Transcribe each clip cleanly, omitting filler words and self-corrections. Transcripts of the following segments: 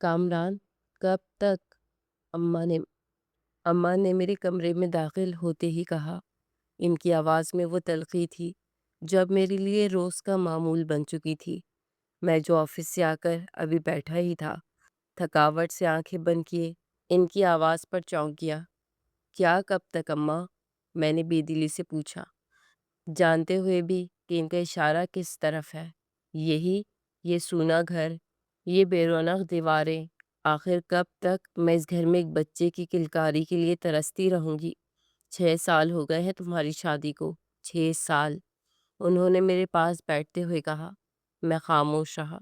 کامران، کب تک؟ اماں نے اماں نے میرے کمرے میں داخل ہوتے ہی کہا۔ ان کی آواز میں وہ تلخی تھی جو اب میرے لیے روز کا معمول بن چکی تھی۔ میں جو آفس سے آ کر ابھی بیٹھا ہی تھا، تھکاوٹ سے آنکھیں بند کیے ان کی آواز پر چونک گیا۔ کیا کب تک اماں؟ میں نے بے دلی سے پوچھا، جانتے ہوئے بھی کہ ان کا اشارہ کس طرف ہے۔ یہی، یہ سونا گھر، یہ بے رونق دیواریں، آخر کب تک میں اس گھر میں ایک بچے کی کلکاری کے لیے ترستی رہوں گی؟ 6 سال ہو گئے ہیں تمہاری شادی کو، 6 سال، انہوں نے میرے پاس بیٹھتے ہوئے کہا۔ میں خاموش رہا۔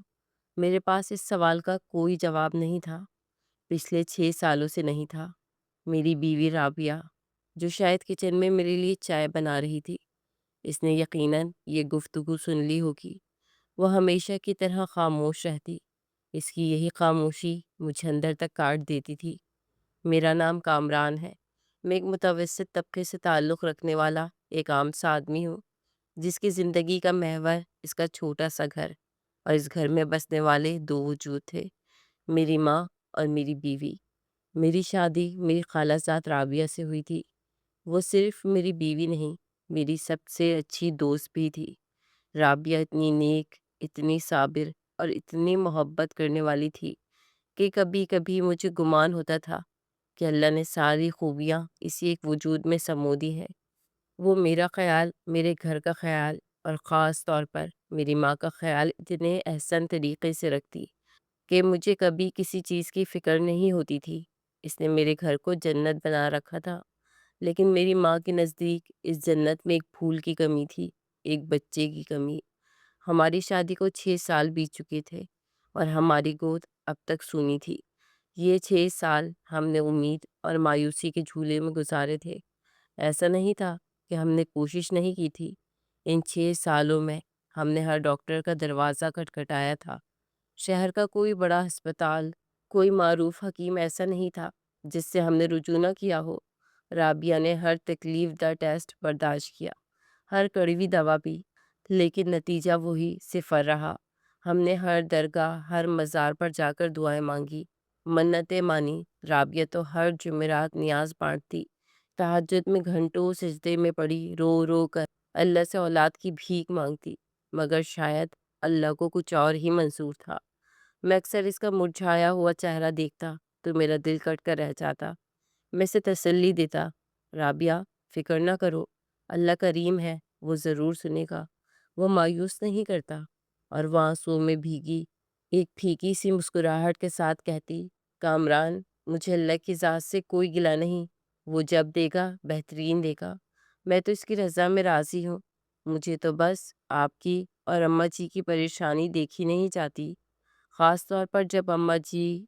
میرے پاس اس سوال کا کوئی جواب نہیں تھا۔ پچھلے 6 سالوں سے نہیں تھا۔ میری بیوی رابعہ، جو شاید کچن میں میرے لیے چائے بنا رہی تھی، اس نے یقیناً یہ گفتگو سن لی ہوگی۔ وہ ہمیشہ کی طرح خاموش رہتی۔ اس کی یہی خاموشی مجھے اندر تک کاٹ دیتی تھی۔ میرا نام کامران ہے۔ میں ایک متوسط طبقے سے تعلق رکھنے والا ایک عام سا آدمی ہوں، جس کی زندگی کا محور اس کا چھوٹا سا گھر اور اس گھر میں بسنے والے دو وجود تھے، میری ماں اور میری بیوی۔ میری شادی میری خالہ زاد رابعہ سے ہوئی تھی۔ وہ صرف میری بیوی نہیں، میری سب سے اچھی دوست بھی تھی۔ رابعہ اتنی نیک، اتنی صابر اور اتنی محبت کرنے والی تھی کہ کبھی کبھی مجھے گمان ہوتا تھا کہ اللہ نے ساری خوبیاں اسی ایک وجود میں سمو دی ہیں۔ وہ میرا خیال، میرے گھر کا خیال اور خاص طور پر میری ماں کا خیال اتنے احسن طریقے سے رکھتی کہ مجھے کبھی کسی چیز کی فکر نہیں ہوتی تھی۔ اس نے میرے گھر کو جنت بنا رکھا تھا، لیکن میری ماں کے نزدیک اس جنت میں ایک پھول کی کمی تھی، ایک بچے کی کمی۔ ہماری شادی کو 6 سال بیت چکے تھے اور ہماری گود اب تک سونی تھی۔ یہ 6 سال ہم نے امید اور مایوسی کے جھولے میں گزارے تھے۔ ایسا نہیں تھا کہ ہم نے کوشش نہیں کی تھی۔ ان 6 سالوں میں ہم نے ہر ڈاکٹر کا دروازہ کھٹکھٹایا تھا۔ شہر کا کوئی بڑا ہسپتال، کوئی معروف حکیم ایسا نہیں تھا جس سے ہم نے رجوع نہ کیا ہو۔ رابعہ نے ہر تکلیف دہ ٹیسٹ برداشت کیا، ہر کڑوی دوا پی، لیکن نتیجہ وہی صفر رہا۔ ہم نے ہر درگاہ، ہر مزار پر جا کر دعائیں مانگی، منتیں مانی۔ رابعہ تو ہر جمعرات نیاز بانٹتی، تہجد میں گھنٹوں سجدے میں پڑی رو رو کر اللہ سے اولاد کی بھیک مانگتی، مگر شاید اللہ کو کچھ اور ہی منظور تھا۔ میں اکثر اس کا مرجھایا ہوا چہرہ دیکھتا تو میرا دل کٹ کر رہ جاتا۔ میں اسے تسلی دیتا، رابعہ فکر نہ کرو، اللہ کریم ہے، وہ ضرور سنے گا۔ وہ مایوس نہیں کرتا، اور وہ آنسوؤں میں بھیگی ایک پھیکی سی مسکراہٹ کے ساتھ کہتی، کامران، مجھے اللہ کی ذات سے کوئی گلہ نہیں، وہ جب دے گا بہترین دے گا۔ میں تو اس کی رضا میں راضی ہوں۔ مجھے تو بس آپ کی اور اماں جی کی پریشانی دیکھی نہیں جاتی، خاص طور پر جب اماں جی،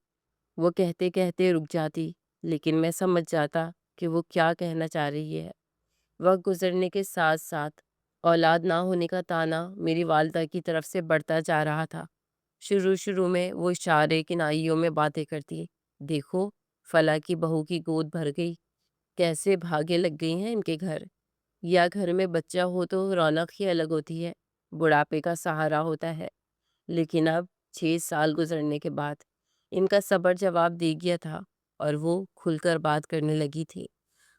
وہ کہتے کہتے رک جاتی، لیکن میں سمجھ جاتا کہ وہ کیا کہنا چاہ رہی ہے۔ وقت گزرنے کے ساتھ ساتھ اولاد نہ ہونے کا طعنہ میری والدہ کی طرف سے بڑھتا جا رہا تھا۔ شروع میں وہ اشارے کنائیوں میں باتیں کرتی، دیکھو فلاں کی بہو کی گود بھر گئی، کیسے بھاگے لگ گئی ہیں ان کے گھر، یا گھر میں بچہ ہو تو رونق ہی الگ ہوتی ہے، بڑھاپے کا سہارا ہوتا ہے۔ لیکن اب 6 سال گزرنے کے بعد ان کا صبر جواب دے گیا تھا، اور وہ کھل کر بات کرنے لگی تھی،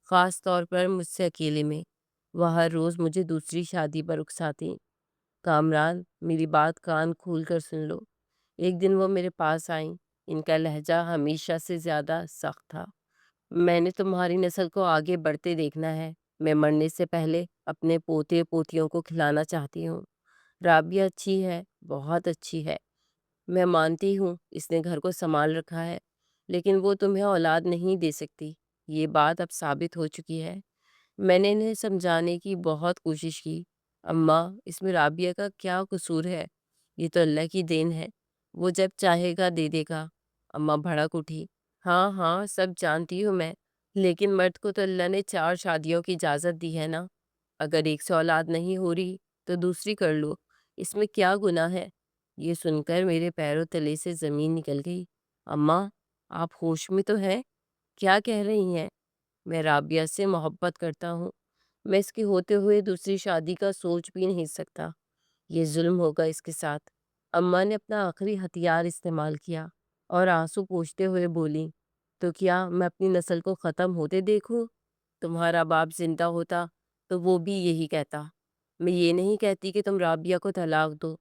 خاص طور پر مجھ سے اکیلے میں۔ وہ ہر روز مجھے دوسری شادی پر اکساتی، کامران میری بات کان کھول کر سن لو۔ ایک دن وہ میرے پاس آئیں، ان کا لہجہ ہمیشہ سے زیادہ سخت تھا۔ میں نے تمہاری نسل کو آگے بڑھتے دیکھنا ہے، میں مرنے سے پہلے اپنے پوتے پوتیوں کو کھلانا چاہتی ہوں۔ رابعہ اچھی ہے، بہت اچھی ہے، میں مانتی ہوں اس نے گھر کو سنبھال رکھا ہے، لیکن وہ تمہیں اولاد نہیں دے سکتی، یہ بات اب ثابت ہو چکی ہے۔ میں نے انہیں سمجھانے کی بہت کوشش کی، اماں اس میں رابعہ کا کیا قصور ہے، یہ تو اللہ کی دین ہے، وہ جب چاہے گا دے دے گا۔ اماں بھڑک اٹھی، ہاں ہاں سب جانتی ہوں میں، لیکن مرد کو تو اللہ نے 4 شادیوں کی اجازت دی ہے نا، اگر ایک سے اولاد نہیں ہو رہی تو دوسری کر لو، اس میں کیا گناہ ہے؟ یہ سن کر میرے پیروں تلے سے زمین نکل گئی۔ اماں آپ ہوش میں تو ہیں؟ کیا کہہ رہی ہیں؟ میں رابعہ سے محبت کرتا ہوں، میں اس کے ہوتے ہوئے دوسری شادی کا سوچ بھی نہیں سکتا، یہ ظلم ہوگا اس کے ساتھ۔ اماں نے اپنا آخری ہتھیار استعمال کیا، اور آنسو پوچھتے ہوئے بولی، تو کیا میں اپنی نسل کو ختم ہوتے دیکھوں؟ تمہارا باپ زندہ ہوتا تو وہ بھی یہی کہتا۔ میں یہ نہیں کہتی کہ تم رابعہ کو طلاق دو،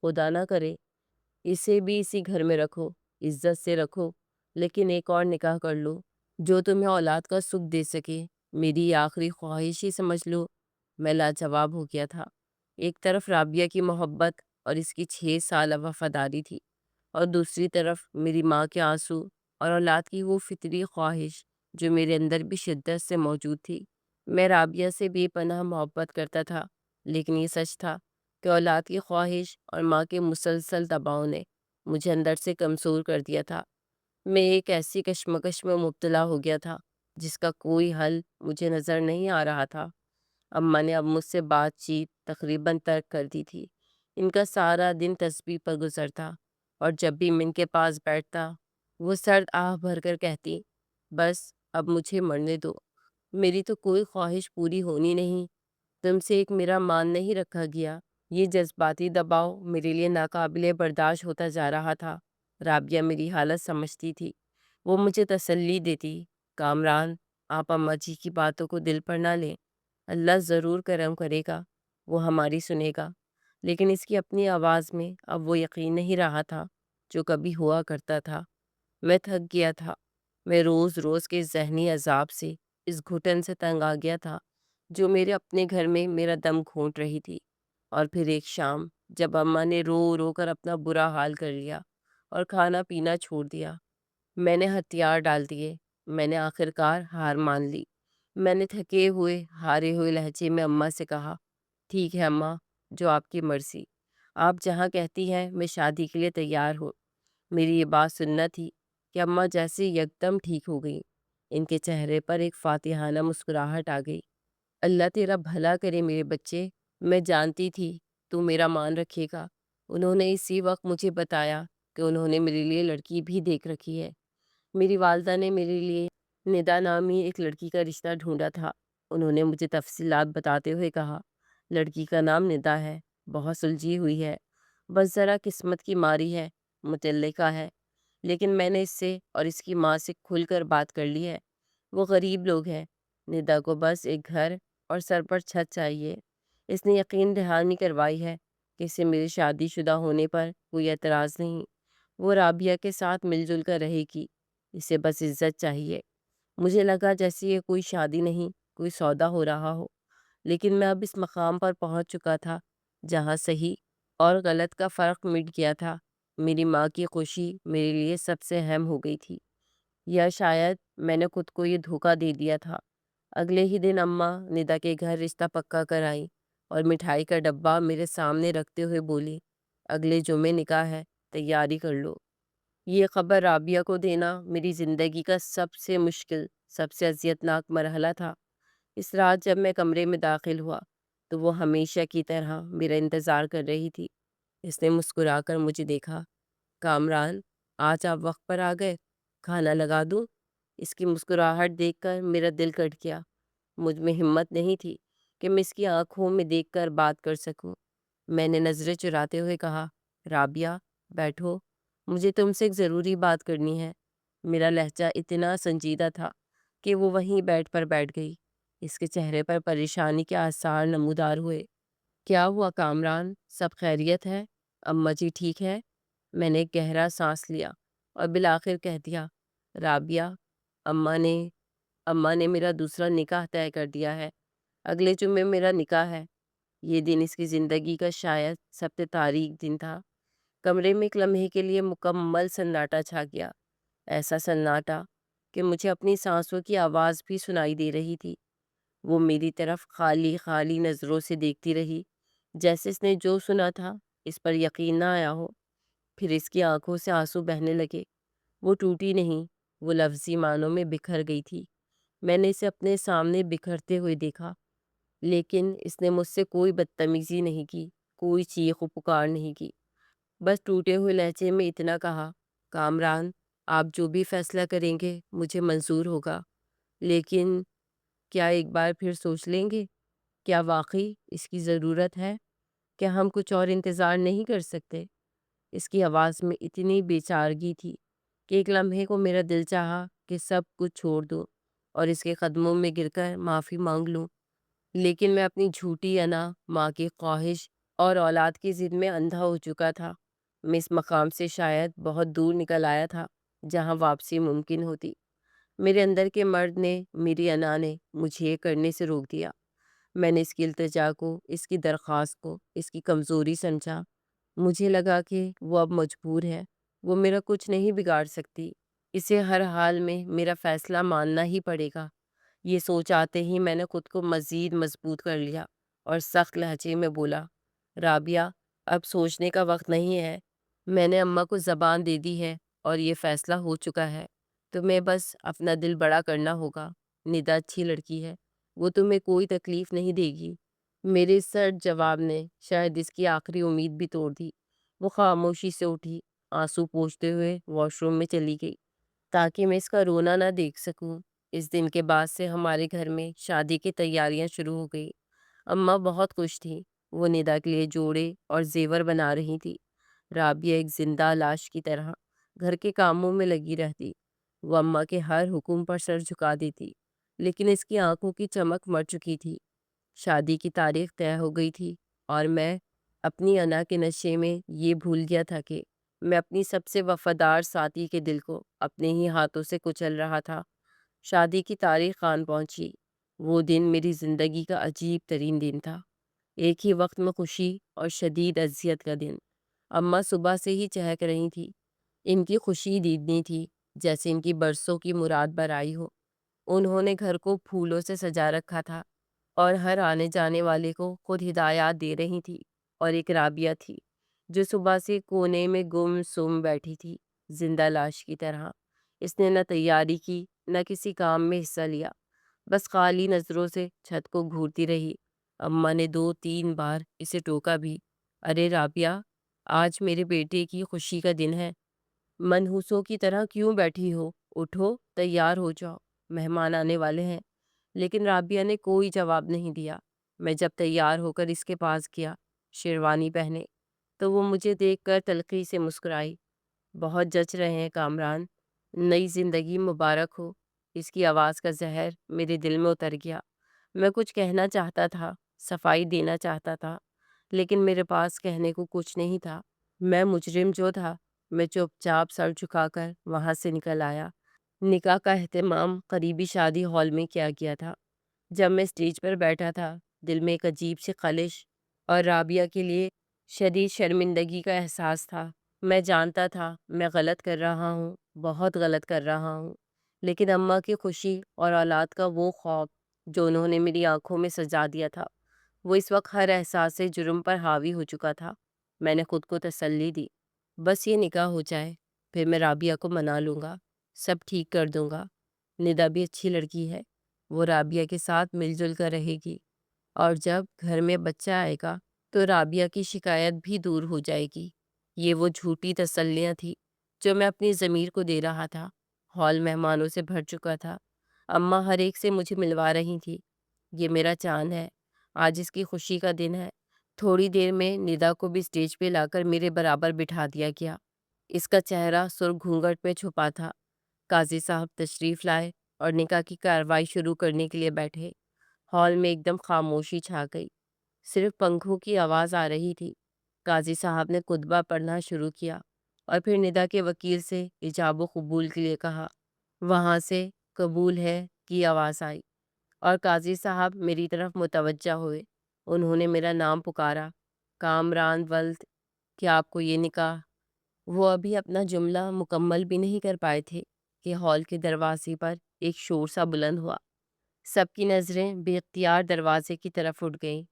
خدا نہ کرے، اسے بھی اسی گھر میں رکھو، عزت سے رکھو، لیکن ایک اور نکاح کر لو جو تمہیں اولاد کا سکھ دے سکے، میری یہ آخری خواہش ہی سمجھ لو۔ میں لاجواب ہو گیا تھا۔ ایک طرف رابعہ کی محبت اور اس کی 6 سالہ وفاداری تھی، اور دوسری طرف میری ماں کے آنسو اور اولاد کی وہ فطری خواہش جو میرے اندر بھی شدت سے موجود تھی۔ میں رابعہ سے بے پناہ محبت کرتا تھا، لیکن یہ سچ تھا کہ اولاد کی خواہش اور ماں کے مسلسل دباؤ نے مجھے اندر سے کمزور کر دیا تھا۔ میں ایک ایسی کشمکش میں مبتلا ہو گیا تھا جس کا کوئی حل مجھے نظر نہیں آ رہا تھا۔ اماں نے اب مجھ سے بات چیت تقریباً ترک کر دی تھی۔ ان کا سارا دن تسبیح پر گزرتا، اور جب بھی میں ان کے پاس بیٹھتا وہ سرد آہ بھر کر کہتی، بس اب مجھے مرنے دو، میری تو کوئی خواہش پوری ہونی نہیں، تم سے ایک میرا مان نہیں رکھا گیا۔ یہ جذباتی دباؤ میرے لیے ناقابل برداشت ہوتا جا رہا تھا۔ رابعہ میری حالت سمجھتی تھی، وہ مجھے تسلی دیتی، کامران، آپ اماں جی کی باتوں کو دل پر نہ لیں، اللہ ضرور کرم کرے گا، وہ ہماری سنے گا۔ لیکن اس کی اپنی آواز میں اب وہ یقین نہیں رہا تھا جو کبھی ہوا کرتا تھا۔ میں تھک گیا تھا، میں روز روز کے ذہنی عذاب سے، اس گھٹن سے تنگ آ گیا تھا جو میرے اپنے گھر میں میرا دم گھونٹ رہی تھی۔ اور پھر ایک شام جب اماں نے رو رو کر اپنا برا حال کر لیا اور کھانا پینا چھوڑ دیا، میں نے ہتھیار ڈال دیے، میں نے آخر کار ہار مان لی۔ میں نے تھکے ہوئے ہارے ہوئے لہجے میں اماں سے کہا، ٹھیک ہے اماں، جو آپ کی مرضی، آپ جہاں کہتی ہیں میں شادی کے لیے تیار ہوں۔ میری یہ بات سننا تھی کہ اماں جیسے یکدم ٹھیک ہو گئیں، ان کے چہرے پر ایک فاتحانہ مسکراہٹ آ گئی۔ اللہ تیرا بھلا کرے میرے بچے، میں جانتی تھی تو میرا مان رکھے گا۔ انہوں نے اسی وقت مجھے بتایا کہ انہوں نے میرے لیے لڑکی بھی دیکھ رکھی ہے۔ میری والدہ نے میرے لیے ندا نامی ایک لڑکی کا رشتہ ڈھونڈا تھا۔ انہوں نے مجھے تفصیلات بتاتے ہوئے کہا، لڑکی کا نام ندا ہے، بہت سلجھی ہوئی ہے، بس ذرا قسمت کی ماری ہے، متعلقہ ہے، لیکن میں نے اس سے اور اس کی ماں سے کھل کر بات کر لی ہے۔ وہ غریب لوگ ہیں، ندا کو بس ایک گھر اور سر پر چھت چاہیے۔ اس نے یقین دہانی کروائی ہے کہ اسے میری شادی شدہ ہونے پر کوئی اعتراض نہیں، وہ رابعہ کے ساتھ مل جل کر رہے گی، اسے بس عزت چاہیے۔ مجھے لگا جیسے یہ کوئی شادی نہیں، کوئی سودا ہو رہا ہو، لیکن میں اب اس مقام پر پہنچ چکا تھا جہاں صحیح اور غلط کا فرق مٹ گیا تھا۔ میری ماں کی خوشی میرے لیے سب سے اہم ہو گئی تھی، یا شاید میں نے خود کو یہ دھوکہ دے دیا تھا۔ اگلے ہی دن اماں ندا کے گھر رشتہ پکا کر آئیں اور مٹھائی کا ڈبہ میرے سامنے رکھتے ہوئے بولی، اگلے جمعے نکاح ہے، تیاری کر لو۔ یہ خبر رابعہ کو دینا میری زندگی کا سب سے مشکل، سب سے اذیتناک مرحلہ تھا۔ اس رات جب میں کمرے میں داخل ہوا تو وہ ہمیشہ کی طرح میرا انتظار کر رہی تھی۔ اس نے مسکرا کر مجھے دیکھا، کامران، آج آپ وقت پر آ گئے، کھانا لگا دوں؟ اس کی مسکراہٹ دیکھ کر میرا دل کٹ گیا۔ مجھ میں ہمت نہیں تھی کہ میں اس کی آنکھوں میں دیکھ کر بات کر سکوں۔ میں نے نظریں چراتے ہوئے کہا، رابعہ بیٹھو، مجھے تم سے ایک ضروری بات کرنی ہے۔ میرا لہجہ اتنا سنجیدہ تھا کہ وہ وہیں بیٹھ گئی۔ اس کے چہرے پر پریشانی کے آثار نمودار ہوئے۔ کیا ہوا کامران، سب خیریت ہے؟ اماں جی ٹھیک ہے؟ میں نے ایک گہرا سانس لیا اور بالآخر کہہ دیا، رابعہ، اماں نے اماں نے میرا دوسرا نکاح طے کر دیا ہے، اگلے جمعے میرا نکاح ہے۔ یہ دن اس کی زندگی کا شاید سب سے تاریک دن تھا۔ کمرے میں ایک لمحے کے لیے مکمل سناٹا چھا گیا، ایسا سناٹا کہ مجھے اپنی سانسوں کی آواز بھی سنائی دے رہی تھی۔ وہ میری طرف خالی خالی نظروں سے دیکھتی رہی، جیسے اس نے جو سنا تھا اس پر یقین نہ آیا ہو۔ پھر اس کی آنکھوں سے آنسو بہنے لگے۔ وہ ٹوٹی نہیں، وہ لفظی معنوں میں بکھر گئی تھی۔ میں نے اسے اپنے سامنے بکھرتے ہوئے دیکھا، لیکن اس نے مجھ سے کوئی بدتمیزی نہیں کی، کوئی چیخ و پکار نہیں کی، بس ٹوٹے ہوئے لہجے میں اتنا کہا، کامران، آپ جو بھی فیصلہ کریں گے مجھے منظور ہوگا، لیکن کیا ایک بار پھر سوچ لیں گے؟ کیا واقعی اس کی ضرورت ہے؟ کیا ہم کچھ اور انتظار نہیں کر سکتے؟ اس کی آواز میں اتنی بے چارگی تھی کہ ایک لمحے کو میرا دل چاہا کہ سب کچھ چھوڑ دوں اور اس کے قدموں میں گر کر معافی مانگ لوں، لیکن میں اپنی جھوٹی انا، ماں کی خواہش اور اولاد کی ضد میں اندھا ہو چکا تھا۔ میں اس مقام سے شاید بہت دور نکل آیا تھا جہاں واپسی ممکن ہوتی۔ میرے اندر کے مرد نے، میری انا نے مجھے یہ کرنے سے روک دیا۔ میں نے اس کی التجا کو، اس کی درخواست کو، اس کی کمزوری سمجھا۔ مجھے لگا کہ وہ اب مجبور ہے، وہ میرا کچھ نہیں بگاڑ سکتی، اسے ہر حال میں میرا فیصلہ ماننا ہی پڑے گا۔ یہ سوچ آتے ہی میں نے خود کو مزید مضبوط کر لیا اور سخت لہجے میں بولا، رابعہ، اب سوچنے کا وقت نہیں ہے۔ میں نے اماں کو زبان دے دی ہے اور یہ فیصلہ ہو چکا ہے۔ تمہیں بس اپنا دل بڑا کرنا ہوگا۔ ندا اچھی لڑکی ہے، وہ تمہیں کوئی تکلیف نہیں دے گی۔ میرے سرد جواب نے شاید اس کی آخری امید بھی توڑ دی۔ وہ خاموشی سے اٹھی، آنسو پوچھتے ہوئے واش روم میں چلی گئی تاکہ میں اس کا رونا نہ دیکھ سکوں۔ اس دن کے بعد سے ہمارے گھر میں شادی کی تیاریاں شروع ہو گئی۔ اماں بہت خوش تھیں، وہ ندا کے لیے جوڑے اور زیور بنا رہی تھی۔ رابعہ ایک زندہ لاش کی طرح گھر کے کاموں میں لگی رہتی۔ وہ اماں کے ہر حکم پر سر جھکا دیتی، لیکن اس کی آنکھوں کی چمک مر چکی تھی۔ شادی کی تاریخ طے ہو گئی تھی اور میں اپنی انا کے نشے میں یہ بھول گیا تھا کہ میں اپنی سب سے وفادار ساتھی کے دل کو اپنے ہی ہاتھوں سے کچل رہا تھا۔ شادی کی تاریخ آن پہنچی۔ وہ دن میری زندگی کا عجیب ترین دن تھا، ایک ہی وقت میں خوشی اور شدید اذیت کا دن۔ اماں صبح سے ہی چہک رہی تھی، ان کی خوشی دیدنی تھی جیسے ان کی برسوں کی مراد برائی ہو۔ انہوں نے گھر کو پھولوں سے سجا رکھا تھا اور ہر آنے جانے والے کو خود ہدایات دے رہی تھی، اور ایک رابعہ تھی جو صبح سے کونے میں گم سم بیٹھی تھی، زندہ لاش کی طرح۔ اس نے نہ تیاری کی، نہ کسی کام میں حصہ لیا، بس خالی نظروں سے چھت کو گھورتی رہی۔ اماں نے 2 3 بار اسے ٹوکا بھی، ارے رابعہ، آج میرے بیٹے کی خوشی کا دن ہے، منحوسوں کی طرح کیوں بیٹھی ہو؟ اٹھو، تیار ہو جاؤ، مہمان آنے والے ہیں۔ لیکن رابعہ نے کوئی جواب نہیں دیا۔ میں جب تیار ہو کر اس کے پاس گیا، شیروانی پہنے، تو وہ مجھے دیکھ کر تلخی سے مسکرائی۔ بہت جچ رہے ہیں کامران، نئی زندگی مبارک ہو۔ اس کی آواز کا زہر میرے دل میں اتر گیا۔ میں کچھ کہنا چاہتا تھا، صفائی دینا چاہتا تھا، لیکن میرے پاس کہنے کو کچھ نہیں تھا۔ میں مجرم جو تھا، میں چپ چاپ سر جھکا کر وہاں سے نکل آیا۔ نکاح کا اہتمام قریبی شادی ہال میں کیا گیا تھا۔ جب میں اسٹیج پر بیٹھا تھا، دل میں ایک عجیب سی خلش اور رابعہ کے لیے شدید شرمندگی کا احساس تھا۔ میں جانتا تھا میں غلط کر رہا ہوں، بہت غلط کر رہا ہوں، لیکن اماں کی خوشی اور اولاد کا وہ خواب جو انہوں نے میری آنکھوں میں سجا دیا تھا، وہ اس وقت ہر احساس سے جرم پر حاوی ہو چکا تھا۔ میں نے خود کو تسلی دی، بس یہ نکاح ہو جائے، پھر میں رابعہ کو منا لوں گا، سب ٹھیک کر دوں گا۔ ندا بھی اچھی لڑکی ہے، وہ رابعہ کے ساتھ مل جل کر رہے گی، اور جب گھر میں بچہ آئے گا تو رابعہ کی شکایت بھی دور ہو جائے گی۔ یہ وہ جھوٹی تسلیاں تھی جو میں اپنی ضمیر کو دے رہا تھا۔ ہال مہمانوں سے بھر چکا تھا، اماں ہر ایک سے مجھے ملوا رہی تھی۔ یہ میرا چاند ہے، آج اس کی خوشی کا دن ہے۔ تھوڑی دیر میں ندا کو بھی اسٹیج پہ لا کر میرے برابر بٹھا دیا گیا۔ اس کا چہرہ سرخ گھونگھٹ میں چھپا تھا۔ قاضی صاحب تشریف لائے اور نکاح کی کارروائی شروع کرنے کے لیے بیٹھے۔ ہال میں ایک دم خاموشی چھا گئی، صرف پنکھوں کی آواز آ رہی تھی۔ قاضی صاحب نے خطبہ پڑھنا شروع کیا اور پھر ندا کے وکیل سے ایجاب و قبول کے لیے کہا۔ وہاں سے قبول ہے کی آواز آئی اور قاضی صاحب میری طرف متوجہ ہوئے۔ انہوں نے میرا نام پکارا، کامران ولد، کیا آپ کو یہ نکاح؟ وہ ابھی اپنا جملہ مکمل بھی نہیں کر پائے تھے کہ ہال کے دروازے پر ایک شور سا بلند ہوا۔ سب کی نظریں بے اختیار دروازے کی طرف اٹھ گئیں۔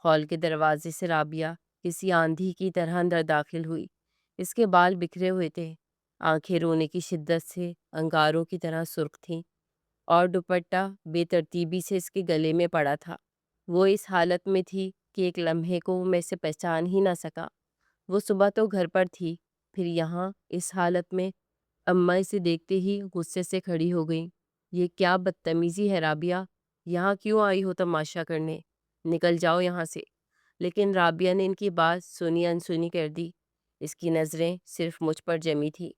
ہال کے دروازے سے رابعہ کسی آندھی کی طرح اندر داخل ہوئی۔ اس کے بال بکھرے ہوئے تھے، آنکھیں رونے کی شدت سے انگاروں کی طرح سرخ تھیں، اور دوپٹہ بے ترتیبی سے اس کے گلے میں پڑا تھا۔ وہ اس حالت میں تھی کہ ایک لمحے کو میں اسے پہچان ہی نہ سکا۔ وہ صبح تو گھر پر تھی، پھر یہاں اس حالت میں۔ اماں اسے دیکھتے ہی غصے سے کھڑی ہو گئیں۔ یہ کیا بدتمیزی ہے رابعہ؟ یہاں کیوں آئی ہو تماشا کرنے؟ نکل جاؤ یہاں سے۔ لیکن رابعہ نے ان کی بات سنی انسنی کر دی۔ اس کی نظریں صرف مجھ پر جمی تھی۔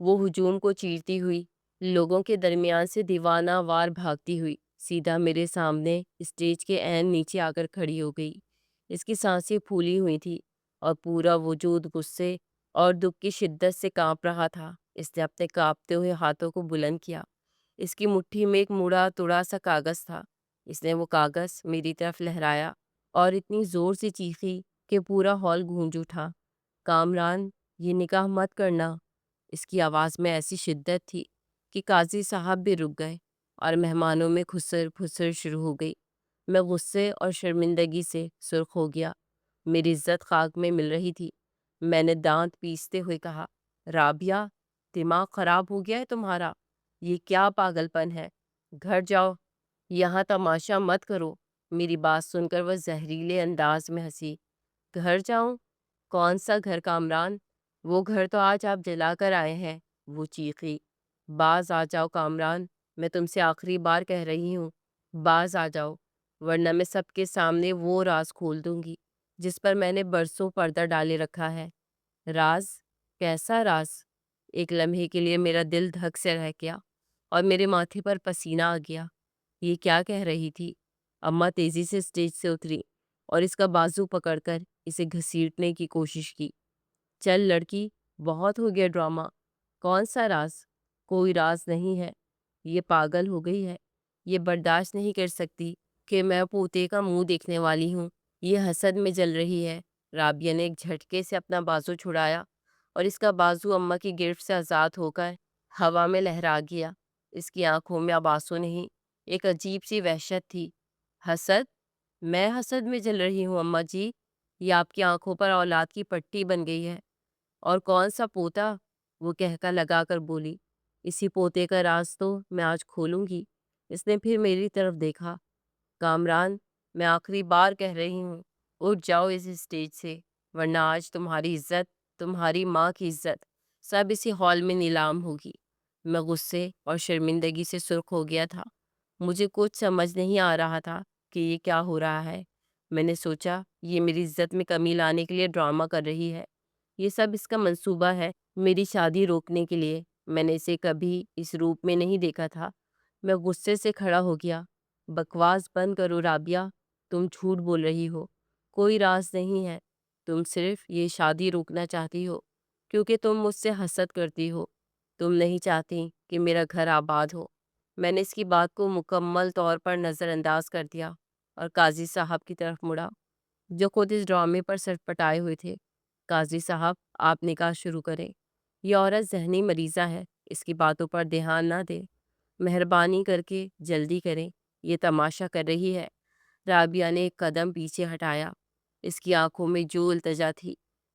وہ ہجوم کو چیرتی ہوئی لوگوں کے درمیان سے دیوانہ وار بھاگتی ہوئی سیدھا میرے سامنے اسٹیج کے عین نیچے آ کر کھڑی ہو گئی۔ اس کی سانسیں پھولی ہوئی تھی اور پورا وجود غصے اور دکھ کی شدت سے کانپ رہا تھا۔ اس نے اپنے کانپتے ہوئے ہاتھوں کو بلند کیا۔ اس کی مٹھی میں ایک مڑا توڑا سا کاغذ تھا۔ اس نے وہ کاغذ میری طرف لہرایا اور اتنی زور سے چیخی کہ پورا ہال گونج اٹھا۔ کامران، یہ نکاح مت کرنا۔ اس کی آواز میں ایسی شدت تھی کہ قاضی صاحب بھی رک گئے اور مہمانوں میں کھسر پھسر شروع ہو گئی۔ میں غصے اور شرمندگی سے سرخ ہو گیا۔ میری عزت خاک میں مل رہی تھی۔ میں نے دانت پیستے ہوئے کہا، رابعہ، دماغ خراب ہو گیا ہے تمہارا؟ یہ کیا پاگل پن ہے؟ گھر جاؤ، یہاں تماشا مت کرو۔ میری بات سن کر وہ زہریلے انداز میں ہنسی۔ گھر جاؤں؟ کون سا گھر کامران؟ وہ گھر تو آج آپ جلا کر آئے ہیں، وہ چیخی۔ باز آ جاؤ کامران، میں تم سے آخری بار کہہ رہی ہوں، باز آ جاؤ، ورنہ میں سب کے سامنے وہ راز کھول دوں گی جس پر میں نے برسوں پردہ ڈالے رکھا ہے۔ راز؟ کیسا راز؟ ایک لمحے کے لیے میرا دل دھک سے رہ گیا اور میرے ماتھے پر پسینہ آ گیا۔ یہ کیا کہہ رہی تھی؟ اماں تیزی سے اسٹیج سے اتری اور اس کا بازو پکڑ کر اسے گھسیٹنے کی کوشش کی۔ چل لڑکی، بہت ہو گیا ڈرامہ۔ کون سا راز؟ کوئی راز نہیں ہے۔ یہ پاگل ہو گئی ہے۔ یہ برداشت نہیں کر سکتی کہ میں پوتے کا منہ دیکھنے والی ہوں۔ یہ حسد میں جل رہی ہے۔ رابعہ نے ایک جھٹکے سے اپنا بازو چھڑایا اور اس کا بازو اماں کی گرفت سے آزاد ہو کر ہوا میں لہرا گیا۔ اس کی آنکھوں میں اب آنسو نہیں، ایک عجیب سی وحشت تھی۔ حسد؟ میں حسد میں جل رہی ہوں اماں جی؟ یہ آپ کی آنکھوں پر اولاد کی پٹی بن گئی ہے۔ اور کون سا پوتا؟ وہ کہکا لگا کر بولی۔ اسی پوتے کا راز تو میں آج کھولوں گی۔ اس نے پھر میری طرف دیکھا۔ کامران، میں آخری بار کہہ رہی ہوں، اٹھ جاؤ اس اسٹیج سے، ورنہ آج تمہاری عزت، تمہاری ماں کی عزت، سب اسی ہال میں نیلام ہوگی۔ میں غصے اور شرمندگی سے سرخ ہو گیا تھا۔ مجھے کچھ سمجھ نہیں آ رہا تھا کہ یہ کیا ہو رہا ہے۔ میں نے سوچا یہ میری عزت میں کمی لانے کے لیے ڈرامہ کر رہی ہے۔ یہ سب اس کا منصوبہ ہے، میری شادی روکنے کے لیے۔ میں نے اسے کبھی اس روپ میں نہیں دیکھا تھا۔ میں غصے سے کھڑا ہو گیا۔ بکواس بند کرو رابعہ، تم جھوٹ بول رہی ہو۔ کوئی راز نہیں ہے۔ تم صرف یہ شادی روکنا چاہتی ہو کیونکہ تم مجھ سے حسد کرتی ہو۔ تم نہیں چاہتی کہ میرا گھر آباد ہو۔ میں نے اس کی بات کو مکمل طور پر نظر انداز کر دیا اور قاضی صاحب کی طرف مڑا جو خود اس ڈرامے پر سر پٹائے ہوئے تھے۔ قاضی صاحب، آپ نکاح شروع کریں۔ یہ عورت ذہنی مریضہ ہے، اس کی باتوں پر دھیان نہ دیں۔ مہربانی کر کے جلدی کریں، یہ تماشا کر رہی ہے۔ رابعہ نے ایک قدم پیچھے ہٹایا۔ اس کی آنکھوں میں جو التجا تھی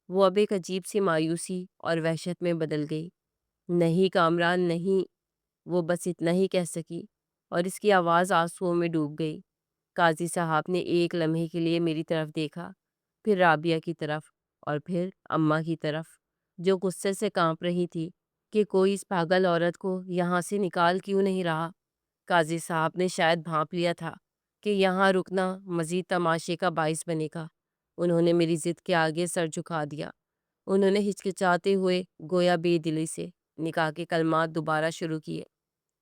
وہ اب ایک عجیب سی مایوسی اور وحشت میں بدل گئی۔ نہیں کامران، نہیں، وہ بس اتنا ہی کہہ سکی اور اس کی آواز آنسوؤں میں ڈوب گئی۔ قاضی صاحب نے ایک لمحے کے لیے میری طرف دیکھا، پھر رابعہ کی طرف اور پھر اماں کی طرف جو غصے سے کانپ رہی تھی کہ کوئی اس پاگل عورت کو یہاں سے نکال کیوں نہیں رہا۔ قاضی صاحب نے شاید بھانپ لیا تھا کہ یہاں رکنا مزید تماشے کا باعث بنے گا۔ انہوں نے میری ضد کے آگے سر جھکا دیا۔ انہوں نے ہچکچاتے ہوئے گویا بے دلی سے نکاح کے کلمات دوبارہ شروع کیے۔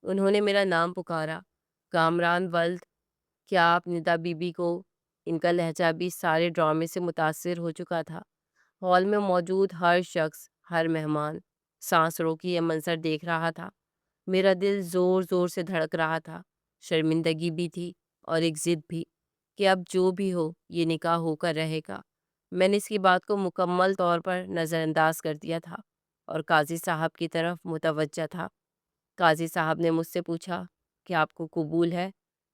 انہوں نے میرا نام پکارا، کامران ولد۔ کیا آپ ندا بی بی کو؟ ان کا لہجہ بھی سارے ڈرامے سے متاثر ہو چکا تھا۔ ہال میں موجود ہر شخص، ہر مہمان سانس روکی یہ منظر دیکھ رہا تھا۔ میرا دل زور زور سے دھڑک رہا تھا۔ شرمندگی بھی تھی اور ایک ضد بھی کہ اب جو بھی ہو یہ نکاح ہو کر رہے گا۔ میں نے اس کی بات کو مکمل طور پر نظر انداز کر دیا تھا اور قاضی صاحب کی طرف متوجہ تھا۔ قاضی صاحب نے مجھ سے پوچھا کہ آپ کو قبول ہے؟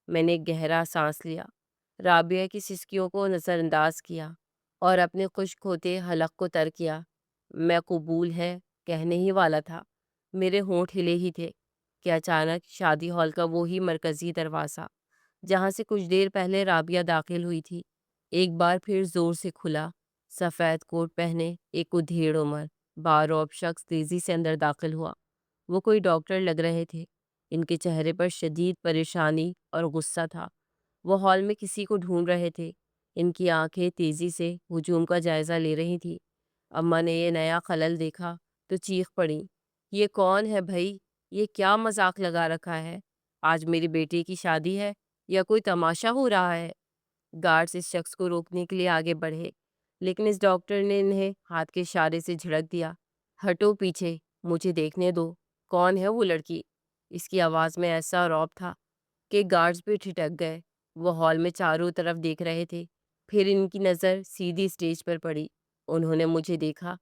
میں نے ایک گہرا سانس لیا، رابعہ کی سسکیوں کو نظر انداز کیا اور اپنے خشک ہوتے حلق کو تر کیا۔ میں قبول ہے کہنے ہی والا تھا، میرے ہونٹ ہلے ہی تھے کہ اچانک شادی ہال کا وہی مرکزی دروازہ جہاں سے کچھ دیر پہلے رابعہ داخل ہوئی تھی ایک بار پھر زور سے کھلا۔ سفید کوٹ پہنے ایک ادھیڑ عمر باروب شخص تیزی سے اندر داخل ہوا۔ وہ کوئی ڈاکٹر لگ رہے تھے۔ ان کے چہرے پر شدید پریشانی اور غصہ تھا۔ وہ ہال میں کسی کو ڈھونڈ رہے تھے۔ ان کی آنکھیں تیزی سے ہجوم کا جائزہ لے رہی تھیں۔ اماں نے یہ نیا خلل دیکھا تو چیخ پڑی، یہ کون ہے بھائی؟ یہ کیا مذاق لگا رکھا ہے؟ آج میری بیٹی کی شادی ہے یا کوئی تماشا ہو رہا ہے؟ گارڈز اس شخص کو روکنے کے لیے آگے بڑھے، لیکن اس ڈاکٹر نے انہیں ہاتھ کے اشارے سے جھڑک دیا۔ ہٹو پیچھے، مجھے دیکھنے دو، کون ہے وہ لڑکی؟ اس کی آواز میں ایسا رعب تھا کہ گارڈز بھی ٹھٹک گئے۔ وہ ہال میں چاروں طرف دیکھ رہے تھے، پھر ان کی نظر سیدھی اسٹیج پر پڑی۔ انہوں نے مجھے دیکھا،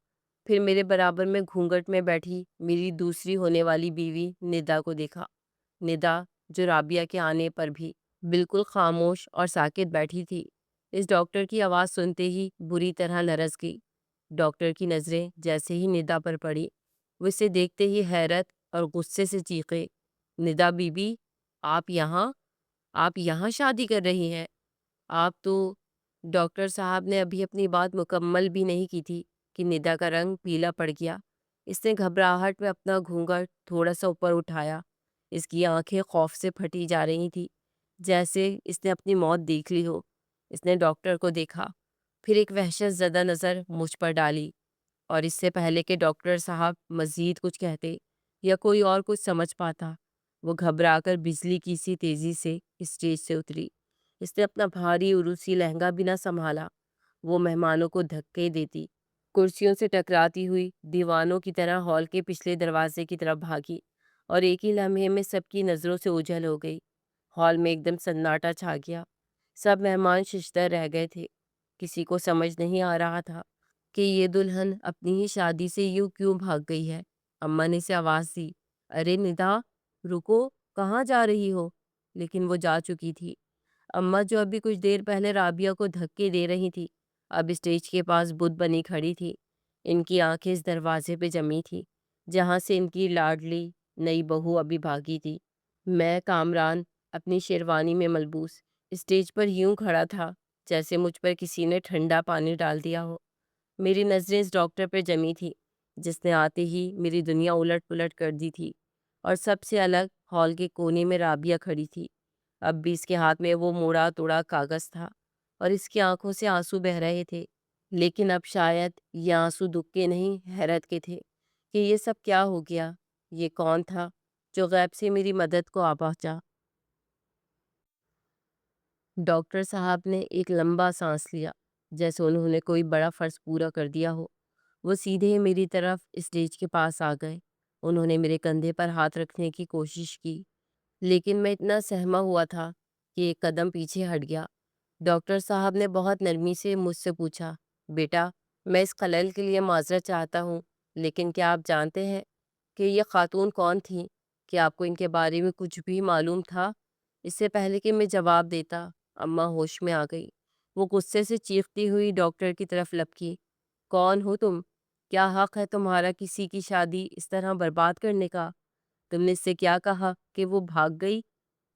پھر میرے برابر میں گھونگھٹ میں بیٹھی میری دوسری ہونے والی بیوی ندا کو دیکھا۔ ندا جو رابعہ کے آنے پر بھی بالکل خاموش اور ساکت بیٹھی تھی، اس ڈاکٹر کی آواز سنتے ہی بری طرح لرز گئی۔ ڈاکٹر کی نظریں جیسے ہی ندا پر پڑی، وہ اسے دیکھتے ہی حیرت اور غصے سے چیخے، ندا بی بی، آپ یہاں آپ یہاں شادی کر رہی ہیں؟ آپ تو… ڈاکٹر صاحب نے ابھی اپنی بات مکمل بھی نہیں کی تھی کہ ندا کا رنگ پیلا پڑ گیا۔ اس نے گھبراہٹ میں اپنا گھونگھٹ تھوڑا سا اوپر اٹھایا۔ اس کی آنکھیں خوف سے پھٹی جا رہی تھیں، جیسے اس نے اپنی موت دیکھ لی ہو۔ اس نے ڈاکٹر کو دیکھا، پھر ایک وحشت زدہ نظر مجھ پر ڈالی، اور اس سے پہلے کہ ڈاکٹر صاحب مزید کچھ کہتے یا کوئی اور کچھ سمجھ پاتا، وہ گھبرا کر بجلی کی سی تیزی سے اسٹیج سے اتری۔ اس نے اپنا بھاری عروسی لہنگا بھی نہ سنبھالا۔ وہ مہمانوں کو دھکے دیتی، کرسیوں سے ٹکراتی ہوئی دیوانوں کی طرح ہال کے پچھلے دروازے کی طرف بھاگی، اور ایک ہی لمحے میں سب کی نظروں سے اوجھل ہو گئی۔ ہال میں ایک دم سناٹا چھا گیا۔ سب مہمان ششدر رہ گئے تھے۔ کسی کو سمجھ نہیں آ رہا تھا کہ یہ دلہن اپنی ہی شادی سے یوں کیوں بھاگ گئی ہے۔ اماں نے اسے آواز دی، ارے ندا، رکو، کہاں جا رہی ہو؟ لیکن وہ جا چکی تھی۔ اماں جو ابھی کچھ دیر پہلے رابعہ کو دھکے دے رہی تھی، اب اسٹیج کے پاس بت بنی کھڑی تھی۔ ان کی آنکھیں اس دروازے پہ جمی تھی جہاں سے ان کی لاڈلی نئی بہو ابھی بھاگی تھی۔ میں کامران اپنی شیروانی میں ملبوس اسٹیج پر یوں کھڑا تھا جیسے مجھ پر کسی نے ٹھنڈا پانی ڈال دیا ہو۔ میری نظریں اس ڈاکٹر پر جمی تھی جس نے آتے ہی میری دنیا الٹ پلٹ کر دی تھی، اور سب سے الگ ہال کے کونے میں رابعہ کھڑی تھی۔ اب بھی اس کے ہاتھ میں وہ موڑا توڑا کاغذ تھا، اور اس کی آنکھوں سے آنسو بہہ رہے تھے، لیکن اب شاید یہ آنسو دکھ کے نہیں، حیرت کے تھے کہ یہ سب کیا ہو گیا۔ یہ کون تھا جو غیب سے میری مدد کو آ پہنچا؟ ڈاکٹر صاحب نے ایک لمبا سانس لیا، جیسے انہوں نے کوئی بڑا فرض پورا کر دیا ہو۔ وہ سیدھے میری طرف اسٹیج کے پاس آ گئے۔ انہوں نے میرے کندھے پر ہاتھ رکھنے کی کوشش کی، لیکن میں اتنا سہما ہوا تھا کہ ایک قدم پیچھے ہٹ گیا۔ ڈاکٹر صاحب نے بہت نرمی سے مجھ سے پوچھا، بیٹا، میں اس خلل کے لیے معذرت چاہتا ہوں، لیکن کیا آپ جانتے ہیں کہ یہ خاتون کون تھیں؟ کیا آپ کو ان کے بارے میں کچھ بھی معلوم تھا؟ اس سے پہلے کہ میں جواب دیتا، اماں ہوش میں آ گئی۔ وہ غصے سے چیختی ہوئی ڈاکٹر کی طرف لپکی، کون ہو تم؟ کیا حق ہے تمہارا کسی کی شادی اس طرح برباد کرنے کا؟ تم نے اس سے کیا کہا کہ وہ بھاگ گئی؟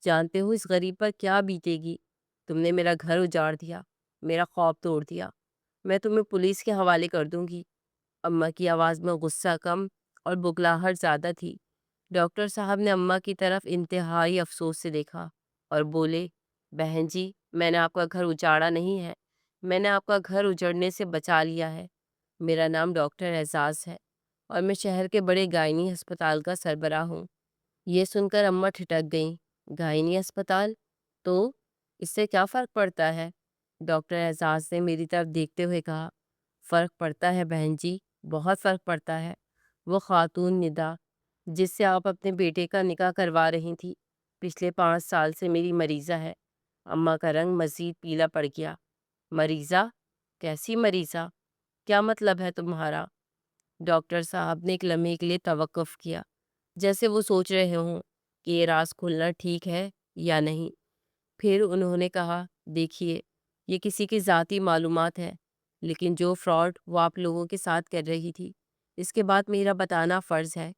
جانتے ہو اس غریب پر کیا بیتے گی؟ تم نے میرا گھر اجاڑ دیا، میرا خواب توڑ دیا۔ میں تمہیں پولیس کے حوالے کر دوں گی۔ اماں کی آواز میں غصہ کم اور بگلاہٹ زیادہ تھی۔ ڈاکٹر صاحب نے اماں کی طرف انتہائی افسوس سے دیکھا اور بولے، بہن جی، میں نے آپ کا گھر اجاڑا نہیں ہے، میں نے آپ کا گھر اجڑنے سے بچا لیا ہے۔ میرا نام ڈاکٹر اعزاز ہے، اور میں شہر کے بڑے گائنی ہسپتال کا سربراہ ہوں۔ یہ سن کر اماں ٹھٹک گئیں۔ گائنی ہسپتال؟ تو اس سے کیا فرق پڑتا ہے؟ ڈاکٹر اعزاز نے میری طرف دیکھتے ہوئے کہا، فرق پڑتا ہے بہن جی، بہت فرق پڑتا ہے۔ وہ خاتون ندا جس سے آپ اپنے بیٹے کا نکاح کروا رہی تھی، پچھلے 5 سال سے میری مریضہ ہے۔ اماں کا رنگ مزید پیلا پڑ گیا۔ مریضہ؟ کیسی مریضہ؟ کیا مطلب ہے تمہارا؟ ڈاکٹر صاحب نے ایک لمحے کے لیے توقف کیا، جیسے وہ سوچ رہے ہوں کہ یہ راز کھلنا ٹھیک ہے یا نہیں۔ پھر انہوں نے کہا، دیکھیے، یہ کسی کی ذاتی معلومات ہے، لیکن جو فراڈ وہ آپ لوگوں کے ساتھ کر رہی تھی، اس کے بعد میرا بتانا فرض ہے۔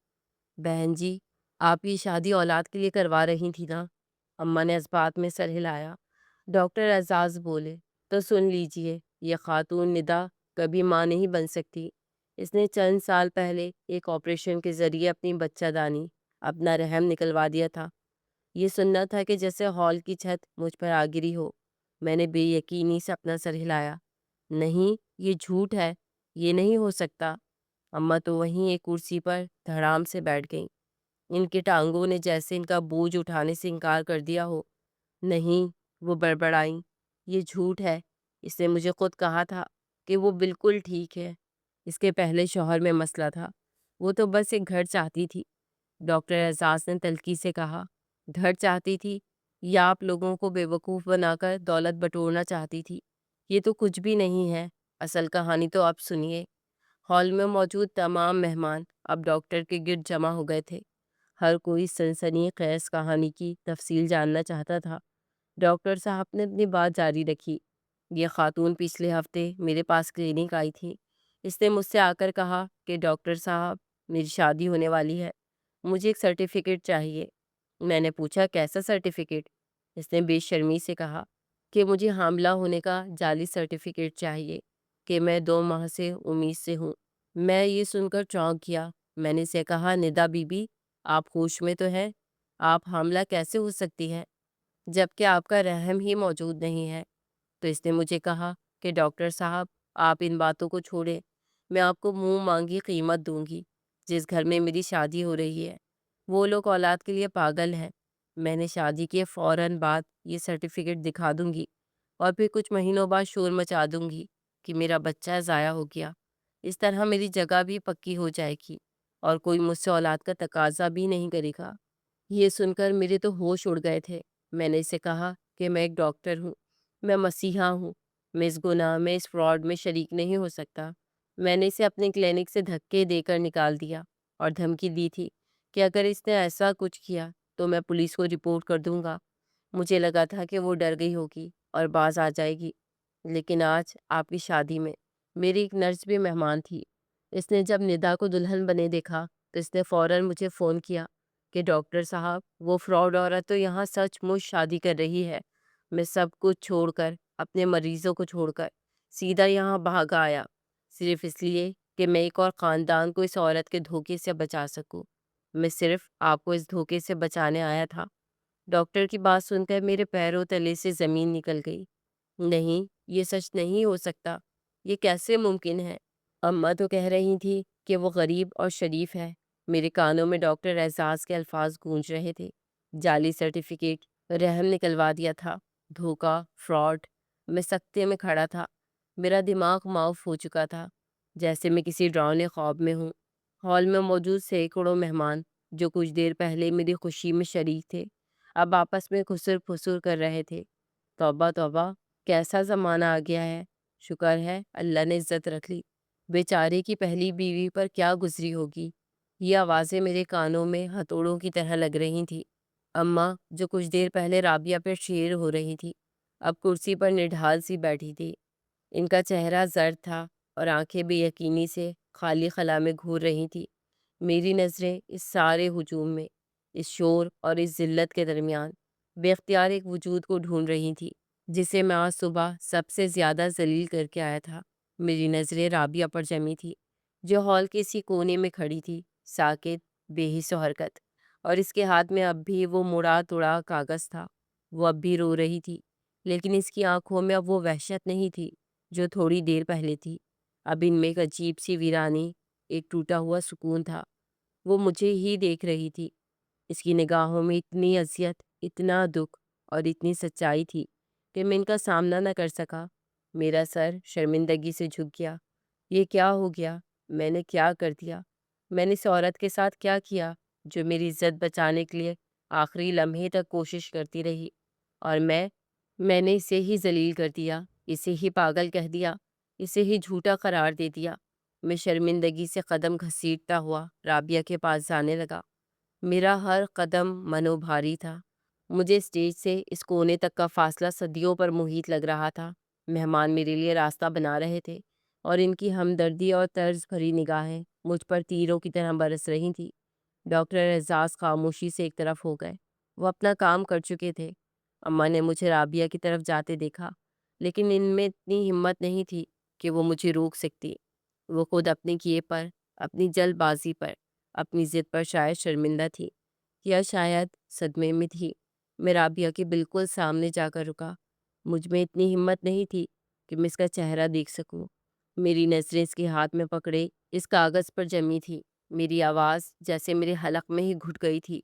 بہن جی، آپ یہ شادی اولاد کے لیے کروا رہی تھی نا؟ اماں نے اس بات میں سر ہلایا۔ ڈاکٹر اعزاز بولے، تو سن لیجئے، یہ خاتون ندا کبھی ماں نہیں بن سکتی۔ اس نے چند سال پہلے ایک آپریشن کے ذریعے اپنی بچہ دانی، اپنا رحم نکلوا دیا تھا۔ یہ سننا تھا کہ جیسے ہال کی چھت مجھ پر آ گری ہو۔ میں نے بے یقینی سے اپنا سر ہلایا، نہیں، یہ جھوٹ ہے، یہ نہیں ہو سکتا۔ اماں تو وہیں ایک کرسی پر دھڑام سے بیٹھ گئیں۔ ان کی ٹانگوں نے جیسے ان کا بوجھ اٹھانے سے انکار کر دیا ہو۔ نہیں، وہ بڑبڑائیں، یہ جھوٹ ہے، اس نے مجھے خود کہا تھا کہ وہ بالکل ٹھیک ہے۔ اس کے پہلے شوہر میں مسئلہ تھا، وہ تو بس ایک گھر چاہتی تھی۔ ڈاکٹر اعزاز نے تلخی سے کہا، گھر چاہتی تھی یا آپ لوگوں کو بے وقوف بنا کر دولت بٹورنا چاہتی تھی؟ یہ تو کچھ بھی نہیں ہے، اصل کہانی تو اب سنیے۔ ہال میں موجود تمام مہمان اب ڈاکٹر کے گرد جمع ہو گئے تھے۔ ہر کوئی سنسنی خیز کہانی کی تفصیل جاننا چاہتا تھا۔ ڈاکٹر صاحب نے اپنی بات جاری رکھی، یہ خاتون پچھلے ہفتے میرے پاس کلینک آئی تھی۔ اس نے مجھ سے آ کر کہا کہ ڈاکٹر صاحب، میری شادی ہونے والی ہے، مجھے ایک سرٹیفکیٹ چاہیے۔ میں نے پوچھا، کیسا سرٹیفکیٹ؟ اس نے بے شرمی سے کہا کہ مجھے حاملہ ہونے کا جعلی سرٹیفکیٹ چاہیے، کہ میں 2 ماہ سے امید سے ہوں۔ میں یہ سن کر چونک گیا۔ میں نے اسے کہا، ندا بی بی، آپ ہوش میں تو ہیں؟ آپ حاملہ کیسے ہو سکتی ہیں جب کہ آپ کا رحم ہی موجود نہیں ہے؟ تو اس نے مجھے کہا کہ ڈاکٹر صاحب، آپ ان باتوں کو چھوڑیں، میں آپ کو منہ مانگی قیمت دوں گی۔ جس گھر میں میری شادی ہو رہی ہے وہ لوگ اولاد کے لیے پاگل ہیں۔ میں نے شادی کے فوراً بعد یہ سرٹیفکیٹ دکھا دوں گی اور پھر کچھ مہینوں بعد شور مچا دوں گی کہ میرا بچہ ضائع ہو گیا۔ اس طرح میری جگہ بھی پکی ہو جائے گی اور کوئی مجھ سے اولاد کا تقاضا بھی نہیں کرے گا۔ یہ سن کر میرے تو ہوش اڑ گئے تھے۔ میں نے اسے کہا کہ میں ایک ڈاکٹر ہوں، میں مسیحا ہوں، میں اس گناہ میں، اس فراڈ میں شریک نہیں ہو سکتا۔ میں نے اسے اپنے کلینک سے دھکے دے کر نکال دیا اور دھمکی دی تھی کہ اگر اس نے ایسا کچھ کیا تو میں پولیس کو رپورٹ کر دوں گا۔ مجھے لگا تھا کہ وہ ڈر گئی ہوگی اور باز آ جائے گی، لیکن آج آپ کی شادی میں میری ایک نرس بھی مہمان تھی۔ اس نے جب ندا کو دلہن بنے دیکھا تو اس نے فوراً مجھے فون کیا کہ ڈاکٹر صاحب، وہ فراڈ عورت تو یہاں سچ مچ شادی کر رہی ہے۔ میں سب کچھ چھوڑ کر، اپنے مریضوں کو چھوڑ کر سیدھا یہاں بھاگا آیا، صرف اس لیے کہ میں ایک اور خاندان کو اس عورت کے دھوکے سے بچا سکوں۔ میں صرف آپ کو اس دھوکے سے بچانے آیا تھا۔ ڈاکٹر کی بات سن کر میرے پیروں تلے سے زمین نکل گئی۔ نہیں، یہ سچ نہیں ہو سکتا، یہ کیسے ممکن ہے؟ اماں تو کہہ رہی تھی کہ وہ غریب اور شریف ہے۔ میرے کانوں میں ڈاکٹر اعزاز کے الفاظ گونج رہے تھے، جعلی سرٹیفکیٹ، رحم نکلوا دیا تھا، دھوکہ، فراڈ۔ میں سکتے میں کھڑا تھا، میرا دماغ معاف ہو چکا تھا، جیسے میں کسی ڈراؤنے خواب میں ہوں۔ ہال میں موجود سینکڑوں مہمان جو کچھ دیر پہلے میری خوشی میں شریک تھے، اب آپس میں خسر پھسر کر رہے تھے۔ توبہ توبہ، کیسا زمانہ آ گیا ہے! شکر ہے اللہ نے عزت رکھ لی۔ بیچارے کی پہلی بیوی پر کیا گزری ہوگی؟ یہ آوازیں میرے کانوں میں ہتھوڑوں کی طرح لگ رہی تھی۔ اماں، جو کچھ دیر پہلے رابعہ پہ شیر ہو رہی تھی، اب کرسی پر نڈھال سی بیٹھی تھی۔ ان کا چہرہ زرد تھا اور آنکھیں بے یقینی سے خالی خلا میں گھور رہی تھی۔ میری نظریں اس سارے ہجوم میں، اس شور اور اس ذلت کے درمیان بے اختیار ایک وجود کو ڈھونڈ رہی تھی جسے میں آج صبح سب سے زیادہ ذلیل کر کے آیا تھا۔ میری نظریں رابعہ پر جمی تھی، جو ہال کے اسی کونے میں کھڑی تھی، ساکت، بے حس و حرکت، اور اس کے ہاتھ میں اب بھی وہ مڑا توڑا کاغذ تھا۔ وہ اب بھی رو رہی تھی، لیکن اس کی آنکھوں میں اب وہ وحشت نہیں تھی جو تھوڑی دیر پہلے تھی۔ اب ان میں ایک عجیب سی ویرانی، ایک ٹوٹا ہوا سکون تھا۔ وہ مجھے ہی دیکھ رہی تھی۔ اس کی نگاہوں میں اتنی اذیت، اتنا دکھ اور اتنی سچائی تھی کہ میں ان کا سامنا نہ کر سکا۔ میرا سر شرمندگی سے جھک گیا۔ یہ کیا ہو گیا؟ میں نے کیا کر دیا؟ میں نے اس عورت کے ساتھ کیا کیا جو میری عزت بچانے کے لیے آخری لمحے تک کوشش کرتی رہی؟ اور میں نے اسے ہی ذلیل کر دیا، اسے ہی پاگل کہہ دیا، اسے ہی جھوٹا قرار دے دیا۔ میں شرمندگی سے قدم گھسیٹتا ہوا رابعہ کے پاس جانے لگا۔ میرا ہر قدم منو بھاری تھا۔ مجھے اسٹیج سے اس کونے تک کا فاصلہ صدیوں پر محیط لگ رہا تھا۔ مہمان میرے لیے راستہ بنا رہے تھے اور ان کی ہمدردی اور طرز بھری نگاہیں مجھ پر تیروں کی طرح برس رہی تھیں۔ ڈاکٹر اعزاز خاموشی سے ایک طرف ہو گئے، وہ اپنا کام کر چکے تھے۔ اماں نے مجھے رابعہ کی طرف جاتے دیکھا، لیکن ان میں اتنی ہمت نہیں تھی کہ وہ مجھے روک سکتی۔ وہ خود اپنے کیے پر، اپنی جلد بازی پر، اپنی ضد پر شاید شرمندہ تھی یا شاید صدمے میں تھی۔ میں رابعہ کے بالکل سامنے جا کر رکا۔ مجھ میں اتنی ہمت نہیں تھی کہ میں اس کا چہرہ دیکھ سکوں۔ میری نظریں اس کے ہاتھ میں پکڑے اس کاغذ پر جمی تھی۔ میری آواز جیسے میرے حلق میں ہی گھٹ گئی تھی۔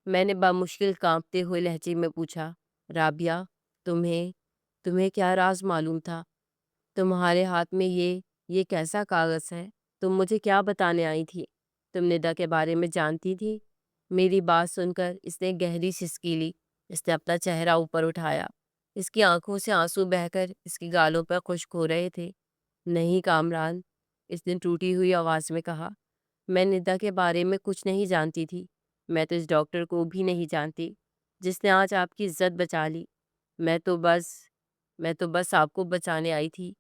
میں نے بامشکل کانپتے ہوئے لہجے میں پوچھا، رابعہ، تمہیں تمہیں کیا راز معلوم تھا؟ تمہارے ہاتھ میں یہ کیسا کاغذ ہے؟ تم مجھے کیا بتانے آئی تھی؟ تم ندا کے بارے میں جانتی تھی؟ میری بات سن کر اس نے گہری سسکی لی۔ اس نے اپنا چہرہ اوپر اٹھایا۔ اس کی آنکھوں سے آنسو بہہ کر اس کی گالوں پر خشک ہو رہے تھے۔ نہیں کامران، اس نے ٹوٹی ہوئی آواز میں کہا، میں ندا کے بارے میں کچھ نہیں جانتی تھی۔ میں تو اس ڈاکٹر کو بھی نہیں جانتی جس نے آج آپ کی عزت بچا لی۔ میں تو بس میں تو بس آپ کو بچانے آئی تھی۔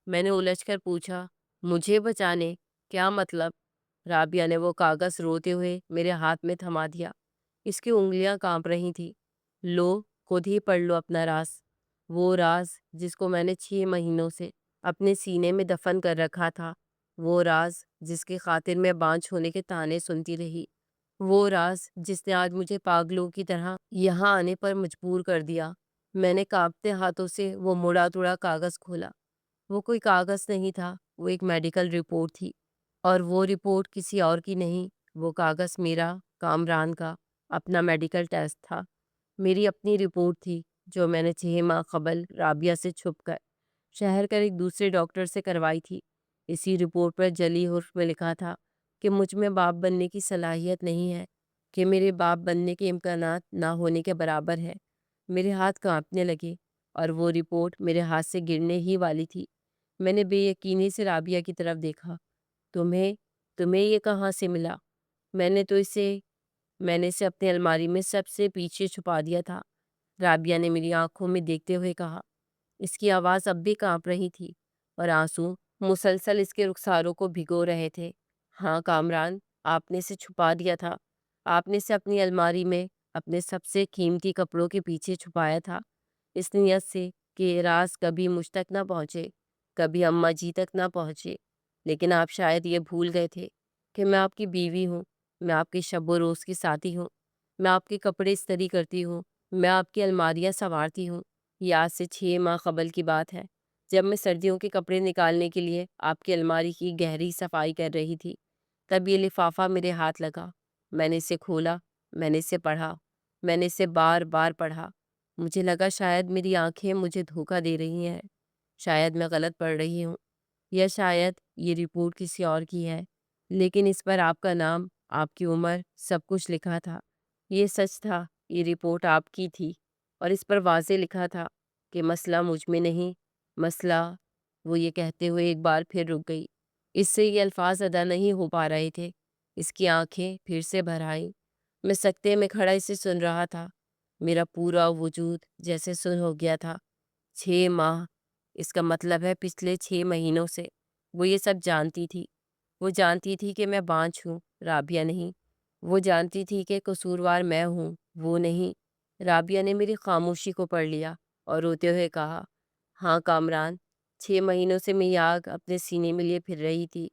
میں نے الجھ کر پوچھا، مجھے بچانے؟ کیا مطلب؟ رابعہ نے وہ کاغذ روتے ہوئے میرے ہاتھ میں تھما دیا۔ اس کی انگلیاں کانپ رہی تھیں۔ لو، خود ہی پڑھ لو اپنا راز، وہ راز جس کو میں نے 6 مہینوں سے اپنے سینے میں دفن کر رکھا تھا، وہ راز جس کی خاطر میں بانجھ ہونے کے طعنے سنتی رہی، وہ راز جس نے آج مجھے پاگلوں کی طرح یہاں آنے پر مجبور کر دیا۔ میں نے کانپتے ہاتھوں سے وہ مڑا توڑا کاغذ کھولا۔ وہ کوئی کاغذ نہیں تھا، وہ ایک میڈیکل رپورٹ تھی، اور وہ رپورٹ کسی اور کی نہیں، وہ کاغذ میرا، کامران کا اپنا میڈیکل ٹیسٹ تھا۔ میری اپنی رپورٹ تھی جو میں نے 6 ماہ قبل رابعہ سے چھپ کر شہر کر ایک دوسرے ڈاکٹر سے کروائی تھی۔ اسی رپورٹ پر جلی حرف میں لکھا تھا کہ مجھ میں باپ بننے کی صلاحیت نہیں ہے، کہ میرے باپ بننے کے امکانات نہ ہونے کے برابر ہے۔ میرے ہاتھ کانپنے لگے اور وہ رپورٹ میرے ہاتھ سے گرنے ہی والی تھی۔ میں نے بے یقینی سے رابعہ کی طرف دیکھا۔ تمہیں تمہیں یہ کہاں سے ملا؟ میں نے تو اسے میں نے اسے اپنی الماری میں سب سے پیچھے چھپا دیا تھا، رابعہ نے میری آنکھوں میں دیکھتے ہوئے کہا۔ اس کی آواز اب بھی کانپ رہی تھی اور آنسو مسلسل اس کے رخساروں کو بھگو رہے تھے۔ ہاں کامران، آپ نے اسے چھپا دیا تھا۔ آپ نے اسے اپنی الماری میں اپنے سب سے قیمتی کپڑوں کے پیچھے چھپایا تھا، اس نیت سے کہ یہ راز کبھی مجھ تک نہ پہنچے، کبھی اماں جی تک نہ پہنچے۔ لیکن آپ شاید یہ بھول گئے تھے کہ میں آپ کی بیوی ہوں، میں آپ کی شب و روز کی ساتھی ہوں، میں آپ کے کپڑے استری کرتی ہوں، میں آپ کی الماریاں سنوارتی ہوں۔ یہ آج سے 6 ماہ قبل کی بات ہے، جب میں سردیوں کے کپڑے نکالنے کے لیے آپ کی الماری کی گہری صفائی کر رہی تھی، تب یہ لفافہ میرے ہاتھ لگا۔ میں نے اسے کھولا، میں نے اسے پڑھا، میں نے اسے بار بار پڑھا۔ مجھے لگا شاید میری آنکھیں مجھے دھوکہ دے رہی ہیں، شاید میں غلط پڑھ رہی ہوں، یا شاید یہ رپورٹ کسی اور کی ہے، لیکن اس پر آپ کا نام، آپ کی عمر، سب کچھ لکھا تھا۔ یہ سچ تھا، یہ رپورٹ آپ کی تھی، اور اس پر واضح لکھا تھا کہ مسئلہ مجھ میں نہیں، مسئلہ… وہ یہ کہتے ہوئے ایک بار پھر رک گئی۔ اس سے یہ الفاظ ادا نہیں ہو پا رہے تھے۔ اس کی آنکھیں پھر سے بھر آئیں۔ میں سکتے میں کھڑا اسے سن رہا تھا۔ میرا پورا وجود جیسے سن ہو گیا تھا۔ 6 ماہ، اس کا مطلب ہے پچھلے 6 مہینوں سے وہ یہ سب جانتی تھی۔ وہ جانتی تھی کہ میں بانجھ ہوں، رابعہ نہیں۔ وہ جانتی تھی کہ قصوروار میں ہوں، وہ نہیں۔ رابعہ نے میری خاموشی کو پڑھ لیا اور روتے ہوئے کہا، ہاں کامران، 6 مہینوں سے میں یہ آگ اپنے سینے میں لیے پھر رہی تھی۔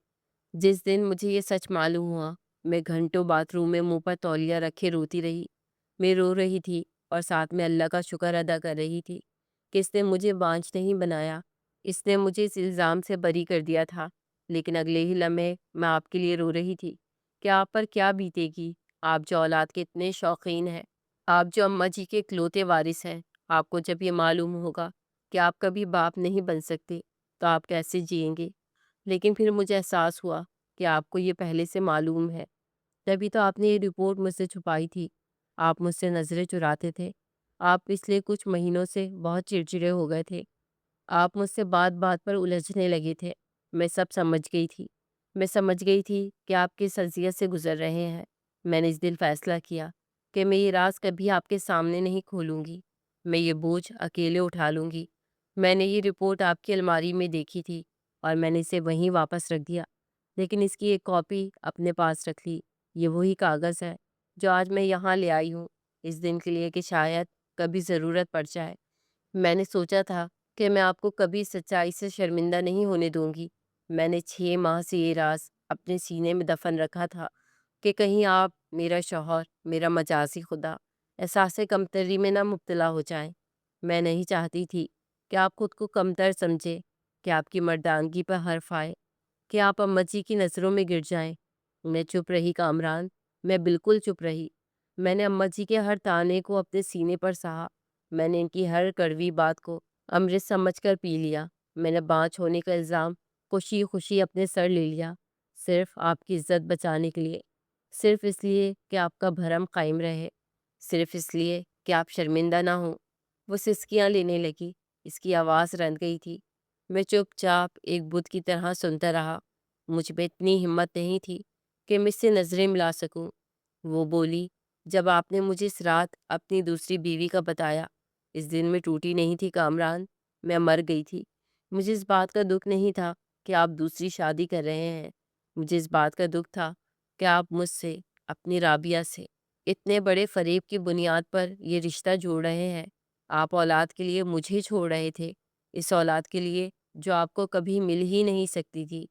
جس دن مجھے یہ سچ معلوم ہوا، میں گھنٹوں باتھ روم میں منہ پر تولیہ رکھے روتی رہی۔ میں رو رہی تھی اور ساتھ میں اللہ کا شکر ادا کر رہی تھی کہ اس نے مجھے بانجھ نہیں بنایا، اس نے مجھے اس الزام سے بری کر دیا تھا۔ لیکن اگلے ہی لمحے میں آپ کے لیے رو رہی تھی کہ آپ پر کیا بیتے گی، آپ جو اولاد کے اتنے شوقین ہیں، آپ جو اماں جی کے اکلوتے وارث ہیں۔ آپ کو جب یہ معلوم ہوگا کہ آپ کبھی باپ نہیں بن سکتے تو آپ کیسے جئیں گے؟ لیکن پھر مجھے احساس ہوا کہ آپ کو یہ پہلے سے معلوم ہے، تبھی تو آپ نے یہ رپورٹ مجھ سے چھپائی تھی۔ آپ مجھ سے نظریں چراتے تھے۔ آپ پچھلے کچھ مہینوں سے بہت چڑچڑے ہو گئے تھے۔ آپ مجھ سے بات بات پر الجھنے لگے تھے۔ میں سب سمجھ گئی تھی۔ میں سمجھ گئی تھی کہ آپ کس اذیت سے گزر رہے ہیں۔ میں نے اس دن فیصلہ کیا کہ میں یہ راز کبھی آپ کے سامنے نہیں کھولوں گی۔ میں یہ بوجھ اکیلے اٹھا لوں گی۔ میں نے یہ رپورٹ آپ کی الماری میں دیکھی تھی اور میں نے اسے وہیں واپس رکھ دیا، لیکن اس کی ایک کاپی اپنے پاس رکھ لی۔ یہ وہی کاغذ ہے جو آج میں یہاں لے آئی ہوں، اس دن کے لیے کہ شاید کبھی ضرورت پڑ جائے۔ میں نے سوچا تھا کہ میں آپ کو کبھی سچائی سے شرمندہ نہیں ہونے دوں گی۔ میں نے 6 ماہ سے یہ راز اپنے سینے میں دفن رکھا تھا کہ کہیں آپ، میرا شوہر، میرا مجازی خدا، احساس کمتری میں نہ مبتلا ہو جائیں۔ میں نہیں چاہتی تھی کہ آپ خود کو کمتر سمجھے، کہ آپ کی مردانگی پر حرف آئے، کہ آپ اماں جی کی نظروں میں گر جائیں۔ میں چپ رہی کامران، میں بالکل چپ رہی۔ میں نے اماں جی کے ہر تانے کو اپنے سینے پر سہا۔ میں نے ان کی ہر کڑوی بات کو امرت سمجھ کر پی لیا۔ میں نے بانجھ ہونے کا الزام خوشی خوشی اپنے سر لے لیا، صرف آپ کی عزت بچانے کے لیے، صرف اس لیے کہ آپ کا بھرم قائم رہے، صرف اس لیے کہ آپ شرمندہ نہ ہوں۔ وہ سسکیاں لینے لگی، اس کی آواز رند گئی تھی۔ میں چپ چاپ ایک بت کی طرح سنتا رہا۔ مجھ میں اتنی ہمت نہیں تھی کہ میں اس سے نظریں ملا سکوں۔ وہ بولی، جب آپ نے مجھے اس رات اپنی دوسری بیوی کا بتایا، اس دن میں ٹوٹی نہیں تھی کامران، میں مر گئی تھی۔ مجھے اس بات کا دکھ نہیں تھا کہ آپ دوسری شادی کر رہے ہیں، مجھے اس بات کا دکھ تھا کہ آپ مجھ سے، اپنی رابعہ سے، اتنے بڑے فریب کی بنیاد پر یہ رشتہ جوڑ رہے ہیں۔ آپ اولاد کے لیے مجھے چھوڑ رہے تھے، اس اولاد کے لیے جو آپ کو کبھی مل ہی نہیں سکتی تھی۔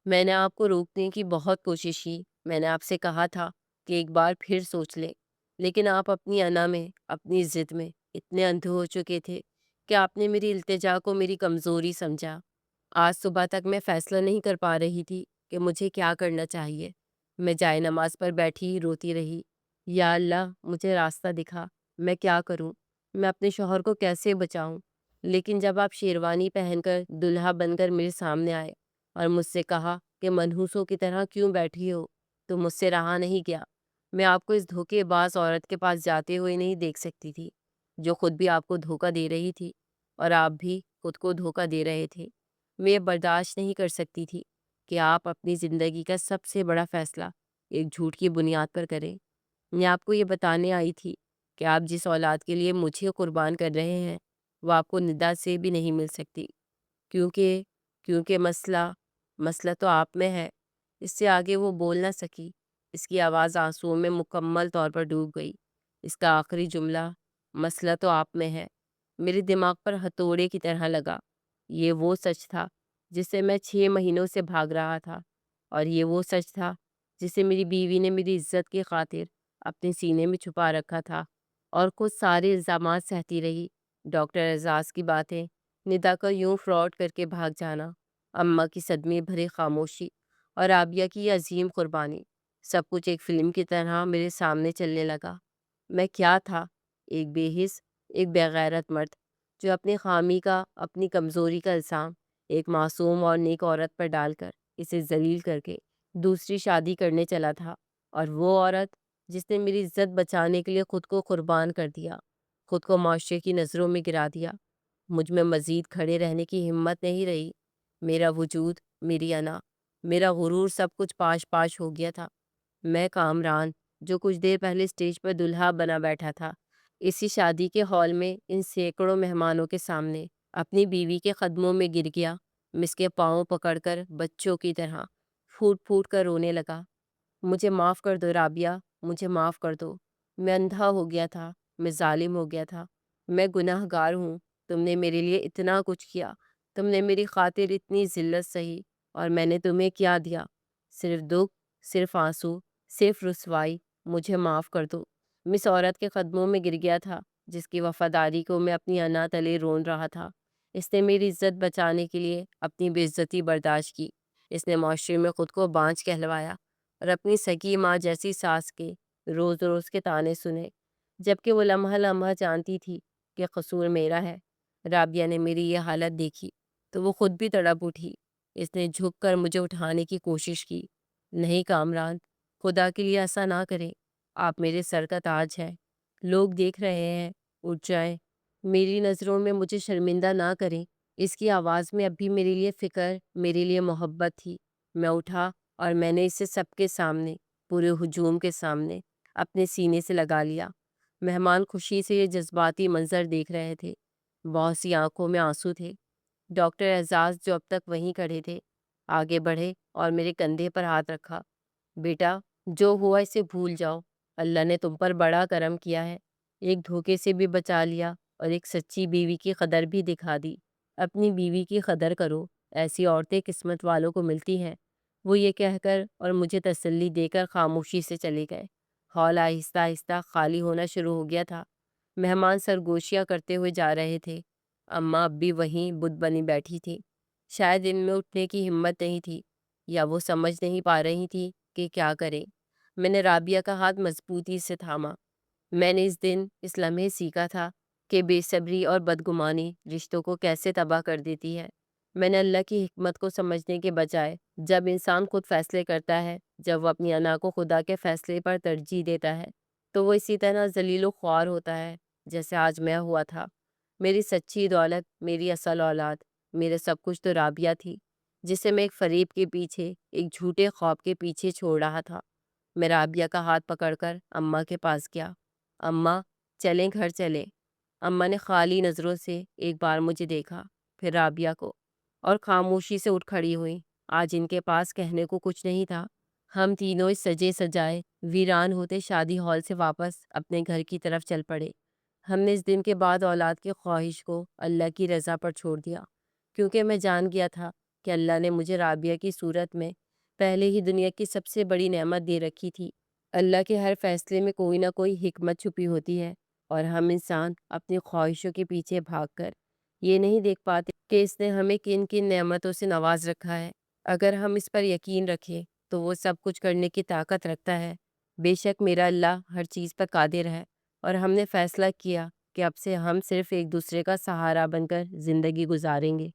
میں نے آپ کو روکنے کی بہت کوشش کی، میں نے آپ سے کہا تھا کہ ایک بار پھر سوچ لیں، لیکن آپ اپنی انا میں، اپنی ضد میں اتنے اندھے ہو چکے تھے کہ آپ نے میری التجا کو میری کمزوری سمجھا۔ آج صبح تک میں فیصلہ نہیں کر پا رہی تھی کہ مجھے کیا کرنا چاہیے۔ میں جائے نماز پر بیٹھی روتی رہی، یا اللہ مجھے راستہ دکھا، میں کیا کروں، میں اپنے شوہر کو کیسے بچاؤں۔ لیکن جب آپ شیروانی پہن کر دلہا بن کر میرے سامنے آئے اور مجھ سے کہا کہ منحوسوں کی طرح کیوں بیٹھی ہو، تو مجھ سے رہا نہیں گیا۔ میں آپ کو اس دھوکے باز عورت کے پاس جاتے ہوئے نہیں دیکھ سکتی تھی، جو خود بھی آپ کو دھوکہ دے رہی تھی اور آپ بھی خود کو دھوکہ دے رہے تھے۔ میں یہ برداشت نہیں کر سکتی تھی کہ آپ اپنی زندگی کا سب سے بڑا فیصلہ ایک جھوٹ کی بنیاد پر کریں۔ میں آپ کو یہ بتانے آئی تھی کہ آپ جس اولاد کے لیے مجھے قربان کر رہے ہیں، وہ آپ کو ندا سے بھی نہیں مل سکتی، کیونکہ مسئلہ تو آپ میں ہے۔ اس سے آگے وہ بول نہ سکی، اس کی آواز آنسوؤں میں مکمل طور پر ڈوب گئی۔ اس کا آخری جملہ، مسئلہ تو آپ میں ہے، میرے دماغ پر ہتھوڑے کی طرح لگا۔ یہ وہ سچ تھا جس سے میں 6 مہینوں سے بھاگ رہا تھا، اور یہ وہ سچ تھا جسے میری بیوی نے میری عزت کی خاطر اپنے سینے میں چھپا رکھا تھا، اور خود سارے الزامات سہتی رہی۔ ڈاکٹر اعزاز کی باتیں، ندا کا یوں فراڈ کر کے بھاگ جانا، اماں کی صدمے بھری خاموشی، اور رابعہ کی یہ عظیم قربانی، سب کچھ ایک فلم کی طرح میرے سامنے چلنے لگا۔ میں کیا تھا؟ ایک بے حس، ایک بے غیرت مرد، جو اپنی خامی کا، اپنی کمزوری کا الزام ایک معصوم اور نیک عورت پر ڈال کر اسے ذلیل کر کے دوسری شادی کرنے چلا تھا، اور وہ عورت جس نے میری عزت بچانے کے لیے خود کو قربان کر دیا، خود کو معاشرے کی نظروں میں گرا دیا۔ مجھ میں مزید کھڑے رہنے کی ہمت نہیں رہی۔ میرا وجود، میری انا، میرا غرور، سب کچھ پاش پاش ہو گیا تھا۔ میں کامران، جو کچھ دیر پہلے اسٹیج پر دلہا بنا بیٹھا تھا، اسی شادی کے ہال میں ان سینکڑوں مہمانوں کے سامنے اپنی بیوی کے قدموں میں گر گیا، مس کے پاؤں پکڑ کر بچوں کی طرح پھوٹ پھوٹ کر رونے لگا۔ مجھے معاف کر دو رابعہ، مجھے معاف کر دو، میں اندھا ہو گیا تھا، میں ظالم ہو گیا تھا، میں گناہ گار ہوں۔ تم نے میرے لیے اتنا کچھ کیا، تم نے میری خاطر اتنی ذلت سہی، اور میں نے تمہیں کیا دیا؟ صرف دکھ، صرف آنسو، صرف رسوائی۔ مجھے معاف کر دو۔ مس عورت کے قدموں میں گر گیا تھا، جس کی وفاداری کو میں اپنی انا تلے رون رہا تھا۔ اس نے میری عزت بچانے کے لیے اپنی بے عزتی برداشت کی، اس نے معاشرے میں خود کو بانجھ کہلوایا، اور اپنی سگی ماں جیسی ساس کے روز روز کے طعنے سنے، جبکہ وہ لمحہ لمحہ جانتی تھی کہ قصور میرا ہے۔ رابعہ نے میری یہ حالت دیکھی تو وہ خود بھی تڑپ اٹھی۔ اس نے جھک کر مجھے اٹھانے کی کوشش کی۔ نہیں کامران، خدا کے لیے ایسا نہ کریں، آپ میرے سر کا تاج ہے، لوگ دیکھ رہے ہیں، اٹھ جائیں، میری نظروں میں مجھے شرمندہ نہ کریں۔ اس کی آواز میں اب بھی میرے لیے فکر، میرے لیے محبت تھی۔ میں اٹھا اور میں نے اسے سب کے سامنے، پورے ہجوم کے سامنے اپنے سینے سے لگا لیا۔ مہمان خوشی سے یہ جذباتی منظر دیکھ رہے تھے، بہت سی آنکھوں میں آنسو تھے۔ ڈاکٹر اعزاز جو اب تک وہیں کھڑے تھے، آگے بڑھے اور میرے کندھے پر ہاتھ رکھا۔ بیٹا، جو ہوا اسے بھول جاؤ، اللہ نے تم پر بڑا کرم کیا ہے، ایک دھوکے سے بھی بچا لیا اور ایک سچی بیوی کی قدر بھی دکھا دی۔ اپنی بیوی کی قدر کرو، ایسی عورتیں قسمت والوں کو ملتی ہیں۔ وہ یہ کہہ کر اور مجھے تسلی دے کر خاموشی سے چلے گئے۔ ہال آہستہ آہستہ خالی ہونا شروع ہو گیا تھا۔ مہمان سرگوشیاں کرتے ہوئے جا رہے تھے۔ اماں اب بھی وہیں بت بنی بیٹھی تھی، شاید ان میں اٹھنے کی ہمت نہیں تھی، یا وہ سمجھ نہیں پا رہی تھی کہ کیا کریں۔ میں نے رابعہ کا ہاتھ مضبوطی سے تھاما۔ میں نے اس دن اس لمحے سیکھا تھا کہ بے صبری اور بدگمانی رشتوں کو کیسے تباہ کر دیتی ہے۔ میں نے اللہ کی حکمت کو سمجھنے کے بجائے، جب انسان خود فیصلے کرتا ہے، جب وہ اپنی انا کو خدا کے فیصلے پر ترجیح دیتا ہے، تو وہ اسی طرح ذلیل و خوار ہوتا ہے جیسے آج میں ہوا تھا۔ میری سچی دولت، میری اصل اولاد، میرے سب کچھ تو رابعہ تھی، جسے میں ایک فریب کے پیچھے، ایک جھوٹے خواب کے پیچھے چھوڑ رہا تھا۔ میں رابعہ کا ہاتھ پکڑ کر اماں کے پاس گیا۔ اماں، چلیں گھر چلیں۔ اماں نے خالی نظروں سے ایک بار مجھے دیکھا، پھر رابعہ کو، اور خاموشی سے اٹھ کھڑی ہوئی۔ آج ان کے پاس کہنے کو کچھ نہیں تھا۔ ہم تینوں اس سجے سجائے ویران ہوتے شادی ہال سے واپس اپنے گھر کی طرف چل پڑے۔ ہم نے اس دن کے بعد اولاد کی خواہش کو اللہ کی رضا پر چھوڑ دیا، کیونکہ میں جان گیا تھا کہ اللہ نے مجھے رابعہ کی صورت میں پہلے ہی دنیا کی سب سے بڑی نعمت دے رکھی تھی۔ اللہ کے ہر فیصلے میں کوئی نہ کوئی حکمت چھپی ہوتی ہے، اور ہم انسان اپنی خواہشوں کے پیچھے بھاگ کر یہ نہیں دیکھ پاتے کہ اس نے ہمیں کن کن نعمتوں سے نواز رکھا ہے۔ اگر ہم اس پر یقین رکھیں تو وہ سب کچھ کرنے کی طاقت رکھتا ہے۔ بے شک میرا اللہ ہر چیز پر قادر ہے، اور ہم نے فیصلہ کیا کہ اب سے ہم صرف ایک دوسرے کا سہارا بن کر زندگی گزاریں گے۔